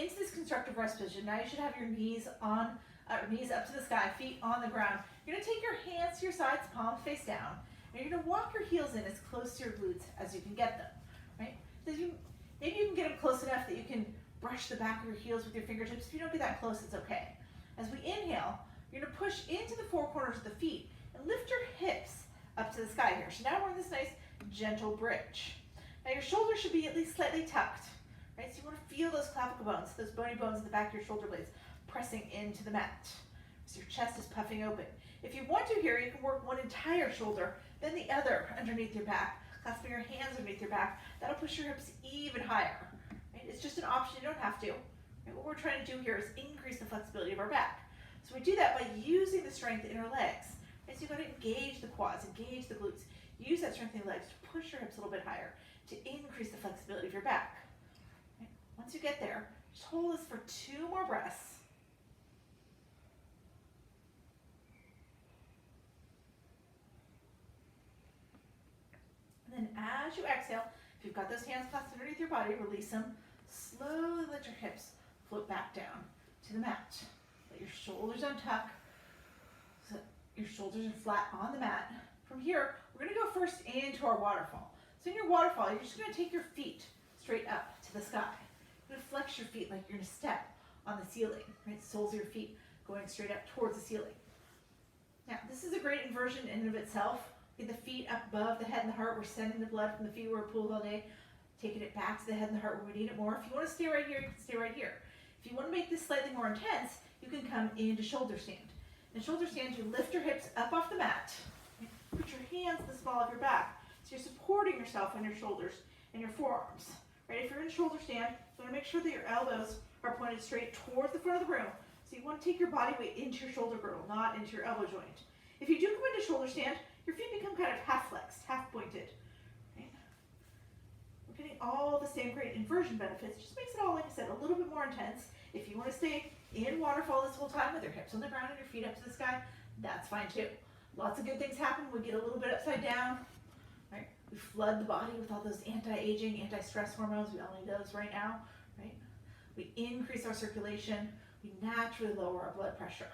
into this constructive rest position. Now you should have your knees up to the sky, feet on the ground. You're gonna take your hands to your sides, palms face down, and you're gonna walk your heels in as close to your glutes as you can get them, right? So maybe you can get them close enough that you can brush the back of your heels with your fingertips. If you don't get that close, it's okay. As we inhale, you're gonna push into the four corners of the feet and lift your hips up to the sky here. So now we're in this nice gentle bridge. Now your shoulders should be at least slightly tucked, right? So you want to feel those clavicle bones, those bony bones in the back of your shoulder blades pressing into the mat. So your chest is puffing open. If you want to here, you can work one entire shoulder, then the other underneath your back, clasping your hands underneath your back. That'll push your hips even higher, right? It's just an option, you don't have to. Right? What we're trying to do here is increase the flexibility of our back. So we do that by using the strength in our legs. Right? So you've got to engage the quads, engage the glutes. Use that strength in your legs to push your hips a little bit higher to increase the flexibility of your back. Right? Once you get there, just hold this for 2 more breaths. And then as you exhale, if you've got those hands clasped underneath your body, release them. Slowly let your hips float back down to the mat. Let your shoulders untuck so your shoulders are flat on the mat. From here, we're going to go first into our waterfall. So in your waterfall, you're just going to take your feet straight up to the sky. You're going to flex your feet like you're going to step on the ceiling, right? Soles of your feet going straight up towards the ceiling. Now, this is a great inversion in and of itself. Get the feet up above the head and the heart. We're sending the blood from the feet where we're pulled all day, taking it back to the head and the heart where we need it more. If you want to stay right here, you can stay right here. If you want to make this slightly more intense, you can come into shoulder stand. In shoulder stand, you lift your hips up off the mat. Put your hands to the small of your back. So you're supporting yourself on your shoulders and your forearms. Right? If you're in shoulder stand, you want to make sure that your elbows are pointed straight towards the front of the room. So you want to take your body weight into your shoulder girdle, not into your elbow joint. If you do come into shoulder stand, your feet become kind of half flexed, half pointed. Right? We're getting all the same great inversion benefits. Just makes it all, like I said, a little bit more intense. If you want to stay in waterfall this whole time with your hips on the ground and your feet up to the sky, that's fine too. Lots of good things happen when we get a little bit upside down. Right? We flood the body with all those anti-aging, anti-stress hormones. We all need those right now. Right? We increase our circulation. We naturally lower our blood pressure.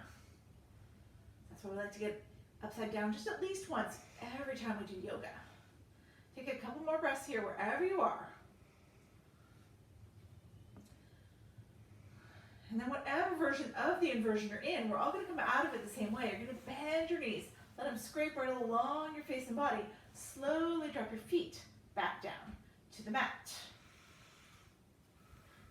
That's why we like to get upside down just at least once every time we do yoga. Take a couple more breaths here wherever you are. And then whatever version of the inversion you're in, we're all going to come out of it the same way. You're going to bend your knees, let them scrape right along your face and body. Slowly drop your feet back down to the mat.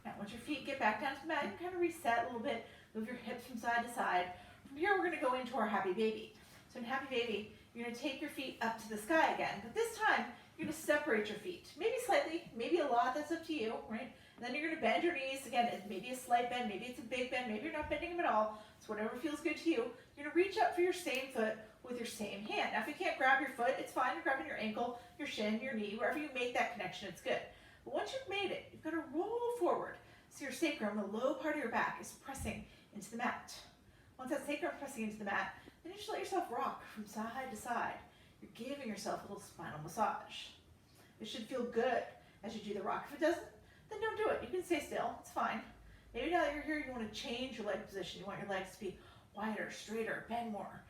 Now, once your feet get back down to the mat, you can kind of reset a little bit, move your hips from side to side. From here, we're going to go into our happy baby. So in happy baby, you're going to take your feet up to the sky again, but this time, you're going to separate your feet. Maybe slightly, maybe a lot, that's up to you, right? And then you're going to bend your knees. Again, maybe a slight bend, maybe it's a big bend, maybe you're not bending them at all. It's whatever feels good to you. You're going to reach up for your same foot with your same hand. Now, if you can't grab your foot, it's fine. You're grabbing your ankle, your shin, your knee, wherever you make that connection, it's good. But once you've made it, you've got to roll forward. So your sacrum, the low part of your back, is pressing into the mat. Once that sacrum is pressing into the mat, then you just let yourself rock from side to side. You're giving yourself a little spinal massage. It should feel good as you do the rock. If it doesn't, then don't do it. You can stay still. It's fine. Maybe now that you're here, you want to change your leg position. You want your legs to be wider, straighter, bend more,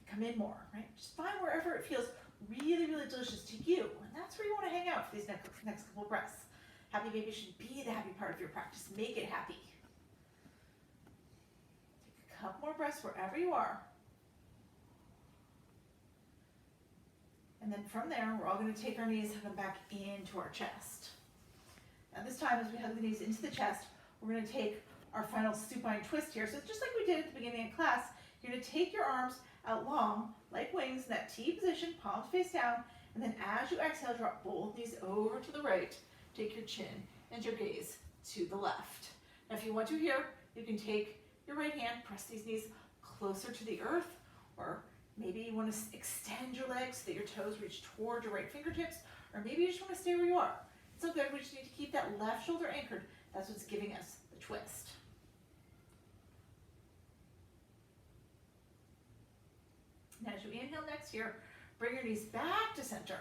come in more, right? Just find wherever it feels really, really delicious to you. And that's where you want to hang out for these next couple of breaths. Happy baby should be the happy part of your practice. Make it happy. Take a couple more breaths wherever you are. And then from there, we're all going to take our knees, hug them back into our chest. Now this time, as we hug the knees into the chest, we're going to take our final supine twist here. So it's just like we did at the beginning of class. You're going to take your arms out long, like wings, in that T position, palms face down. And then as you exhale, drop both knees over to the right. Take your chin and your gaze to the left. Now if you want to here, you can take your right hand, press these knees closer to the earth, or maybe you want to extend your legs so that your toes reach toward your right fingertips, or maybe you just want to stay where you are. It's so good, we just need to keep that left shoulder anchored. That's what's giving us the twist. Now as you inhale next here, bring your knees back to center.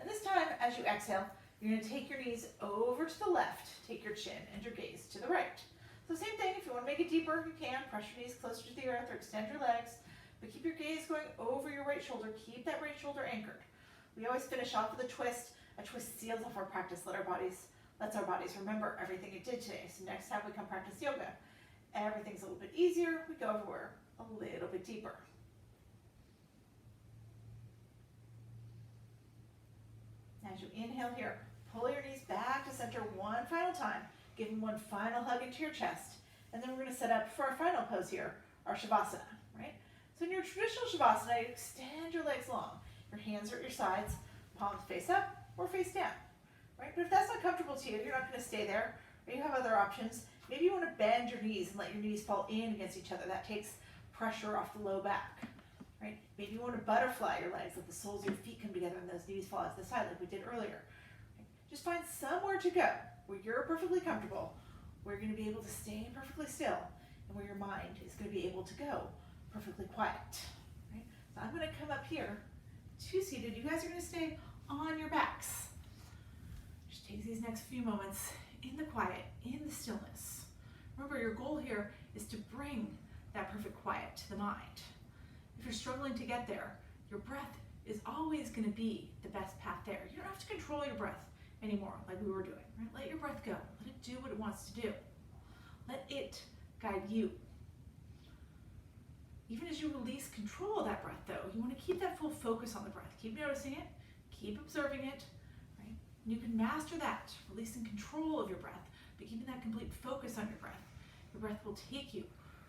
And this time, as you exhale, You're going to take your knees over to the left, take your chin and your gaze to the right. So same thing, if you want to make it deeper, you can. Press your knees closer to the earth or extend your legs, but keep your gaze going over your right shoulder. Keep that right shoulder anchored. We always finish off with a twist. A twist seals off our practice, lets our bodies remember everything it did today. So next time we come practice yoga, everything's a little bit easier. We go everywhere a little bit deeper. As you inhale here, pull your knees back to center one final time. Give them one final hug into your chest. And then we're going to set up for our final pose here, our Savasana, right? So in your traditional Savasana, you extend your legs long. Your hands are at your sides, palms face up or face down, right? But if that's not comfortable to you, you're not going to stay there, or you have other options. Maybe you want to bend your knees and let your knees fall in against each other. That takes pressure off the low back, right? Maybe you want to butterfly your legs, let the soles of your feet come together and those knees fall out to the side like we did earlier. Just find somewhere to go where you're perfectly comfortable, where you're going to be able to stay perfectly still, and where your mind is going to be able to go perfectly quiet. Right? So I'm going to come up here, two-seated. You guys are going to stay on your backs. Just take these next few moments in the quiet, in the stillness. Remember, your goal here is to bring that perfect quiet to the mind. If you're struggling to get there, your breath is always going to be the best path there. You don't have to control your breath anymore like we were doing, right? Let your breath go. Let it do what it wants to do. Let it guide you. Even as you release control of that breath though, you want to keep that full focus on the breath. Keep noticing it, keep observing it, right? And you can master that, releasing control of your breath, but keeping that complete focus on your breath. Your breath will take you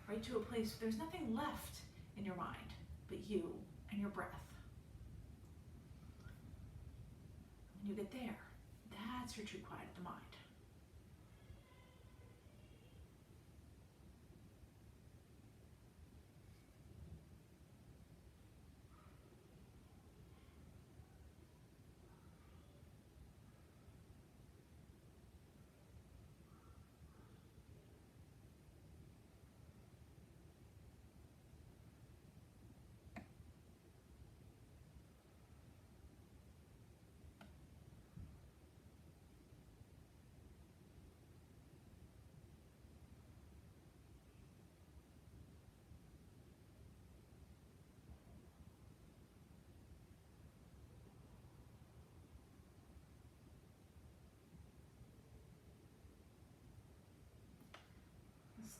right to a place where there's nothing left in your mind but you and your breath. When you get there, that's your true quiet of the mind.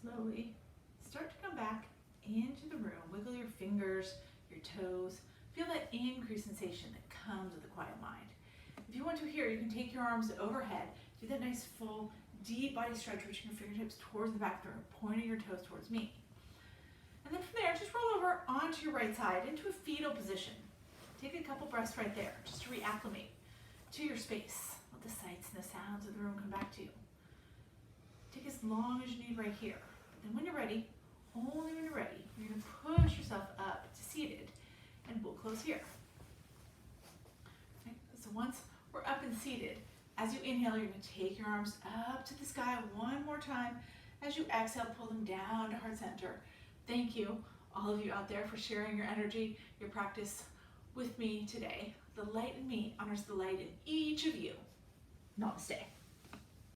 Slowly start to come back into the room. Wiggle your fingers, your toes. Feel that increased sensation that comes with a quiet mind. If you want to here, you can take your arms overhead. Do that nice full deep body stretch, reaching your fingertips towards the back of the room, pointing your toes towards me. And then from there, just roll over onto your right side into a fetal position. Take a couple breaths right there, just to reacclimate to your space. Let the sights and the sounds of the room come back to you. Take as long as you need right here. Then when you're ready, only when you're ready, you're going to push yourself up to seated, and we'll close here. Okay. So once we're up and seated, as you inhale, you're going to take your arms up to the sky one more time. As you exhale, pull them down to heart center. Thank you, all of you out there, for sharing your energy, your practice with me today. The light in me honors the light in each of you. Namaste.